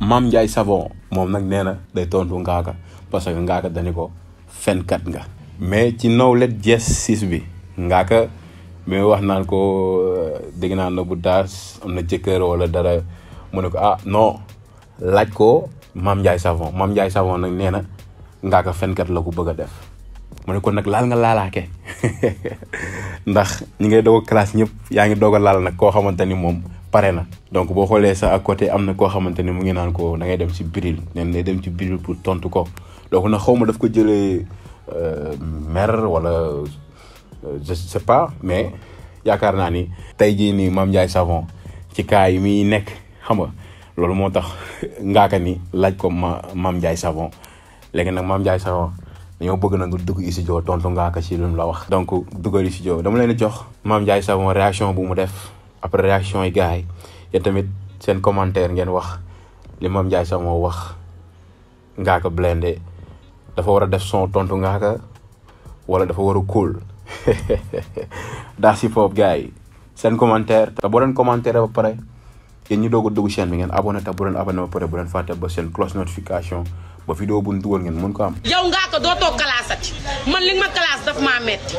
Mame Ndiaye Savon moom nag nee na day tontu Ngaaka parce que Ngaaka dañu ko Feen Kaat nga. mais ci Knowledge Justice bi Ngaaka mais wax naan ko dégg naa na bu daas am na jëkkër wala dara mu ne ko ah non laaj ko Mame Ndiaye Savon Mame Ndiaye Savon nag nee na Ngaaka Feen Kaat la ko bëgg a def mu ne ko nag laal nga laalaake ndax ñi ngay doog a classe ñëpp yaa ngi doog a laal nag koo xamante ni moom pare na. donc boo xoolee sa à côté am na koo xamante ni mu ngi naan ko da ngay dem ci biril neen day dem ci biril pour tontu ko donc nag xaw ma daf ko jëlee mer wala je sais pas mais yaakaar naa ni tey jii nii Mame Ndiaye Savon ci cas yi muy nekk xam nga loolu moo tax Ngaaka ni laaj ko Mame Ndiaye Savon léegi nag Mame Ndiaye Savon dañoo bëgg na nga dugg studio tontu Ngaaka ci lu mu la wax. donc duggal studio dama leen jox Mame Ndiaye Savon réaction bu mu def après réaction yi gars yi yéen tamit seen commentaire ngeen wax li Mame Ndiaye Savon wax Ngaaka blindé dafa war a def son tontu Ngaaka wala dafa war a cool daa si foofu gars yi seen commentaire. te boo leen commentaire ba pare yéen ñu doog a dugg chaîne bi ngeen abonné te bu leen abonné ba pare bu leen fàtte ba seen cloche notification ba vidéo bu ñu dugal ngeen mën ko am. yow Ngaaka dootoo classati man li ma classe daf maa metti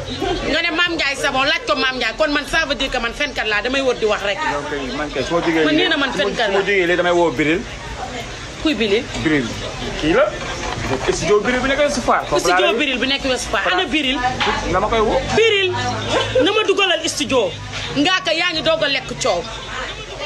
nga ne Mame Ndiaye Savon laaj ko Mame Ndiaye kon man ça veut dire que man fenkat laa damay wër di wax rek. man kay soo jógee man nee na man fenkat laa soo jógee léegi damay woo Biril. kuy Biril. Biril kii la. studio Biril bi nekk Ouest Foire. studio Biril bi nekk Ouest Foire ana Biril. nga ma koy woo. Biril na ma dugalal studio Ngaaka yaa ngi doog a lekk coow.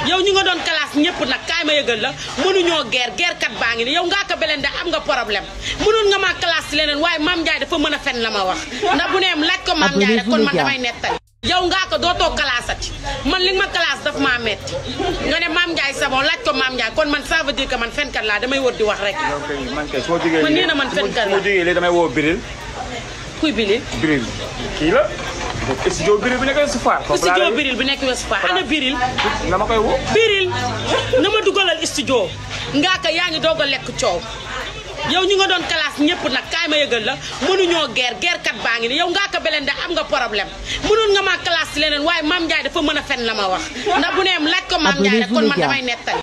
yow ñu nga doon classe ñëpp nag kaay ma yëgal la mënuñoo guerre kat baa ngi ni yow Ngaaka Blindé am nga problème mënoon nga maa classe ci leneen waaye Mame Ndiaye dafa mën a fen la ma wax ndax bu neem laaj ko Mame Ndiaye rek kon man damay nettali. yow Ngaaka dootoo classati man li ma classe daf maa metti nga ne Mame Ndiaye Savon laaj ko Mame Ndiaye kon man ça veut dire que man fenkat laa damay wër di wax rek. man kay soo jógee man nee na man fenkat laa soo jógee léegi damay woo Biril. kuy Biril. Biril kii la. studio Biril bi nekk Ouest Foire. studio Biril bi nekk Ouest Foire ana Biril. nga ma koy woo. Biril na ma dugalal studio Ngaaka yaa ngi doog a lekk coow yow ñu nga doon classe ñëpp nag kaay ma yëgal la mënuñoo guerre kat baa ngi ni yow Ngaaka Blindé am nga problème mënoon nga maa classe ci leneen waaye Mame Ndiaye dafa mën a fen la ma wax ndax bu neem laaj ko Mame Ndiaye rek kon man damay nettali.